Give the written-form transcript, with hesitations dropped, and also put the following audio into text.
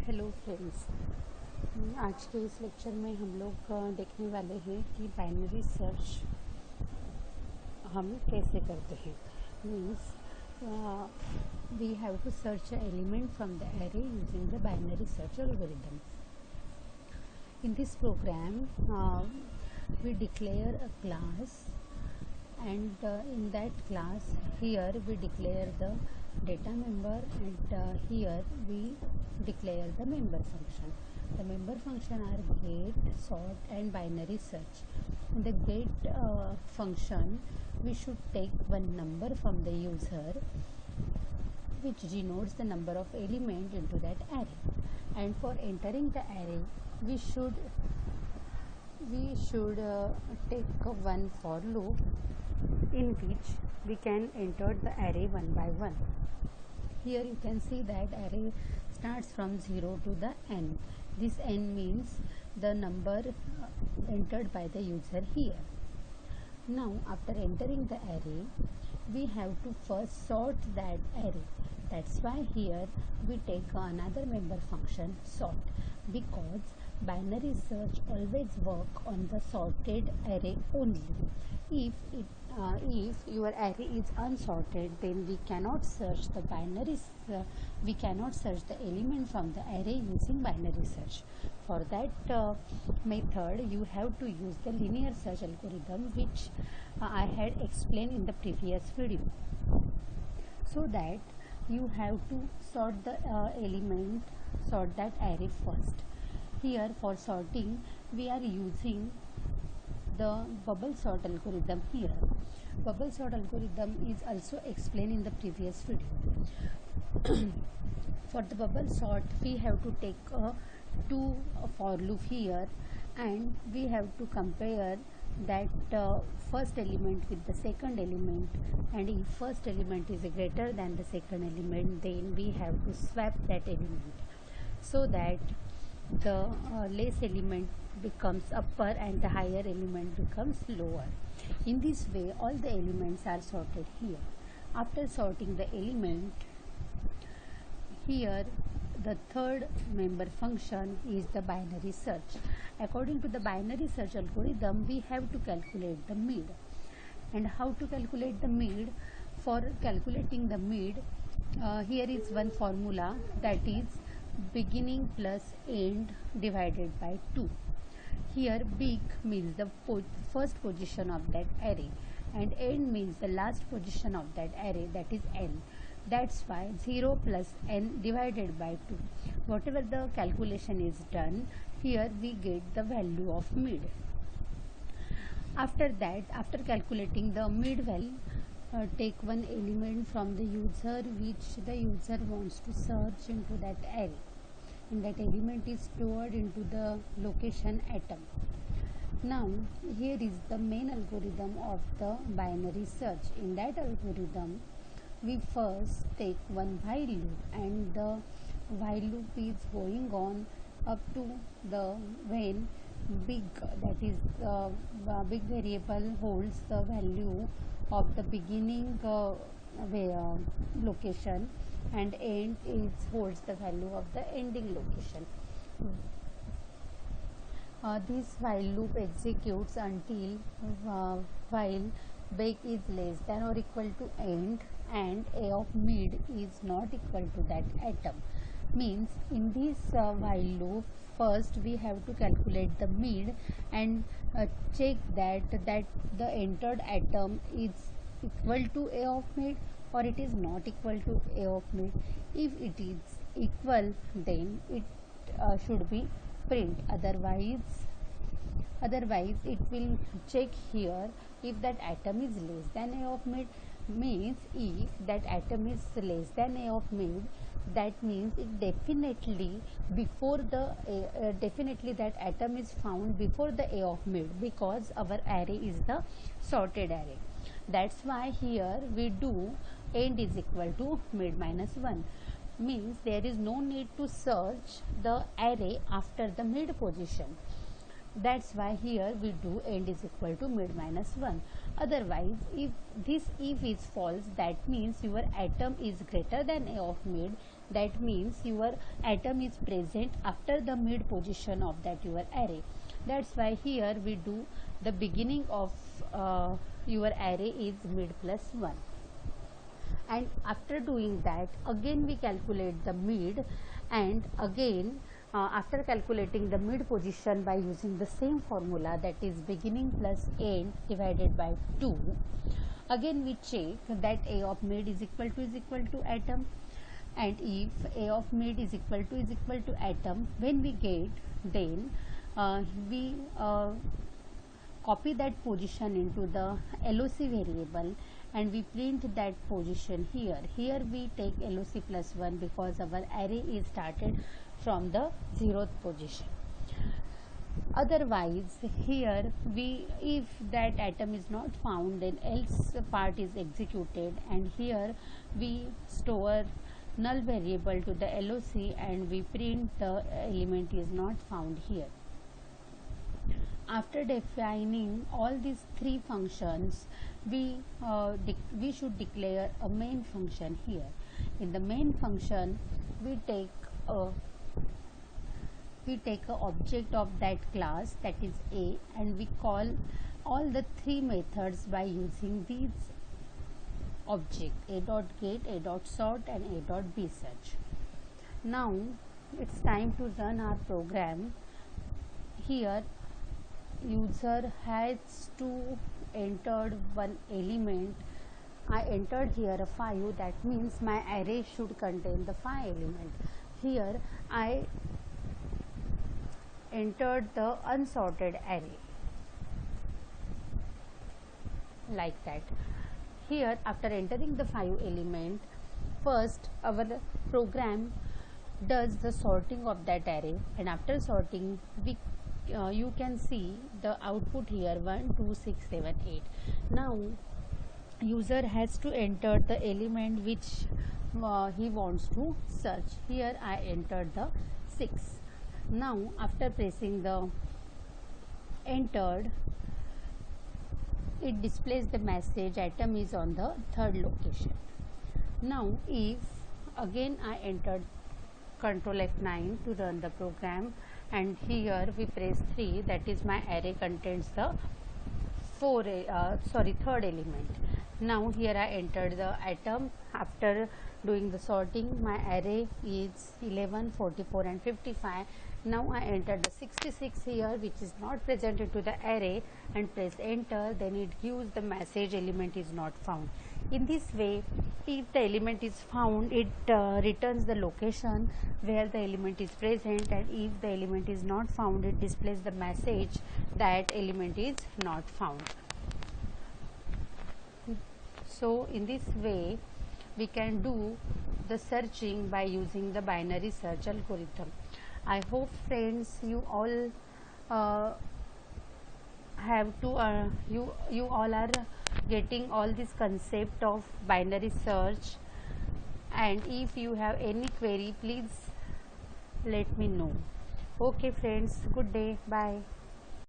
Hello friends. आज के इस लेक्चर में हम लोग देखने वाले हैं कि बाइनरी सर्च हम कैसे करते हैं। Means we have to search element from the array using the binary search algorithm. In this program we declare a class, and in that class here we declare the data member, and here we declare the member function. The member function are get, sort and binary search. In the get function we should take one number from the user which denotes the number of element into that array, and for entering the array we should take one for loop in which we can enter the array one by one. Here you can see that array starts from 0 to the n. This n means the number entered by the user here. Now after entering the array we have to first sort that array. That's why here we take another member function sort, because binary search always work on the sorted array only. If your array is unsorted, then we cannot search the we cannot search the element from the array using binary search. For that method you have to use the linear search algorithm, which I had explained in the previous video. So that you have to sort the sort that array first. Here for sorting we are using the bubble sort algorithm. Here bubble sort algorithm is also explained in the previous video. For the bubble sort we have to take two for loop here, and we have to compare that first element with the second element, and if first element is greater than the second element, then we have to swap that element so that the less element becomes upper and the higher element becomes lower. In this way all the elements are sorted here. After sorting the element, here the third member function is the binary search. According to the binary search algorithm we have to calculate the mid. And how to calculate the mid? For calculating the mid, here is one formula, that is beginning plus end divided by 2. Here big means the first position of that array, and end means the last position of that array, that is n. That's why 0 plus n divided by 2. Whatever the calculation is done, here we get the value of mid. After that, after calculating the mid value, take one element from the user which the user wants to search into that array, and that element is stored into the location atom. Now here is the main algorithm of the binary search. In that algorithm we first take one while loop, and the while loop is going on up to the when big, that is big variable holds the value of the beginning location, and end is holds the value of the ending location. This while loop executes until while big is less than or equal to end and a of mid is not equal to that atom. Means in this while loop first we have to calculate the mid and check that the entered atom is equal to a of mid or it is not equal to a of mid. If it is equal, then it should be print, otherwise it will check here if that atom is less than a of mid. Means if that atom is less than a of mid, that means it definitely before the definitely that atom is found before the a of mid, because our array is the sorted array. That's why here we do end is equal to mid minus 1. Means there is no need to search the array after the mid position. That's why here we do end is equal to mid minus 1. Otherwise, if this if is false, that means your atom is greater than A of mid. That means your atom is present after the mid position of that your array. That's why here we do the beginning of your array is mid plus 1. And after doing that, again we calculate the mid, and again after calculating the mid position by using the same formula, that is beginning plus end divided by 2, again we check that A of mid is equal to atom, and if A of mid is equal to atom, when we get, then we copy that position into the LOC variable and we print that position here. Here we take LOC plus 1 because our array is started from the 0th position. Otherwise, here we, if that atom is not found, then else part is executed, and here we store null variable to the LOC and we print the element is not found here. After defining all these three functions, we should declare a main function here. In the main function, we take a object of that class, that is A, and we call all the three methods by using these object: a dot get, a dot sort, and a dot b search. Now it's time to run our program. Here user has to enter one element. I entered here a 5, that means my array should contain the 5 element. Here I entered the unsorted array, like that. Here after entering the 5 element, first our program does the sorting of that array, and after sorting we you can see the output here 1 2 6 7 8. Now user has to enter the element which he wants to search. Here I entered the 6. Now after pressing the entered, it displays the message atom is on the 3rd location. Now if again I entered Control F9 to run the program, and here we press 3, that is my array contains the 3rd element. Now here I entered the atom. After doing the sorting, my array is 11, 44 and 55. Now I entered the 66 here, which is not presented to the array, and press enter. Then it gives the message element is not found. In this way, if the element is found, it returns the location where the element is present, and if the element is not found, it displays the message that element is not found. So in this way we can do the searching by using the binary search algorithm. I hope friends you all have to you all are getting all this concept of binary search, and if you have any query, please let me know. Okay friends, good day, bye.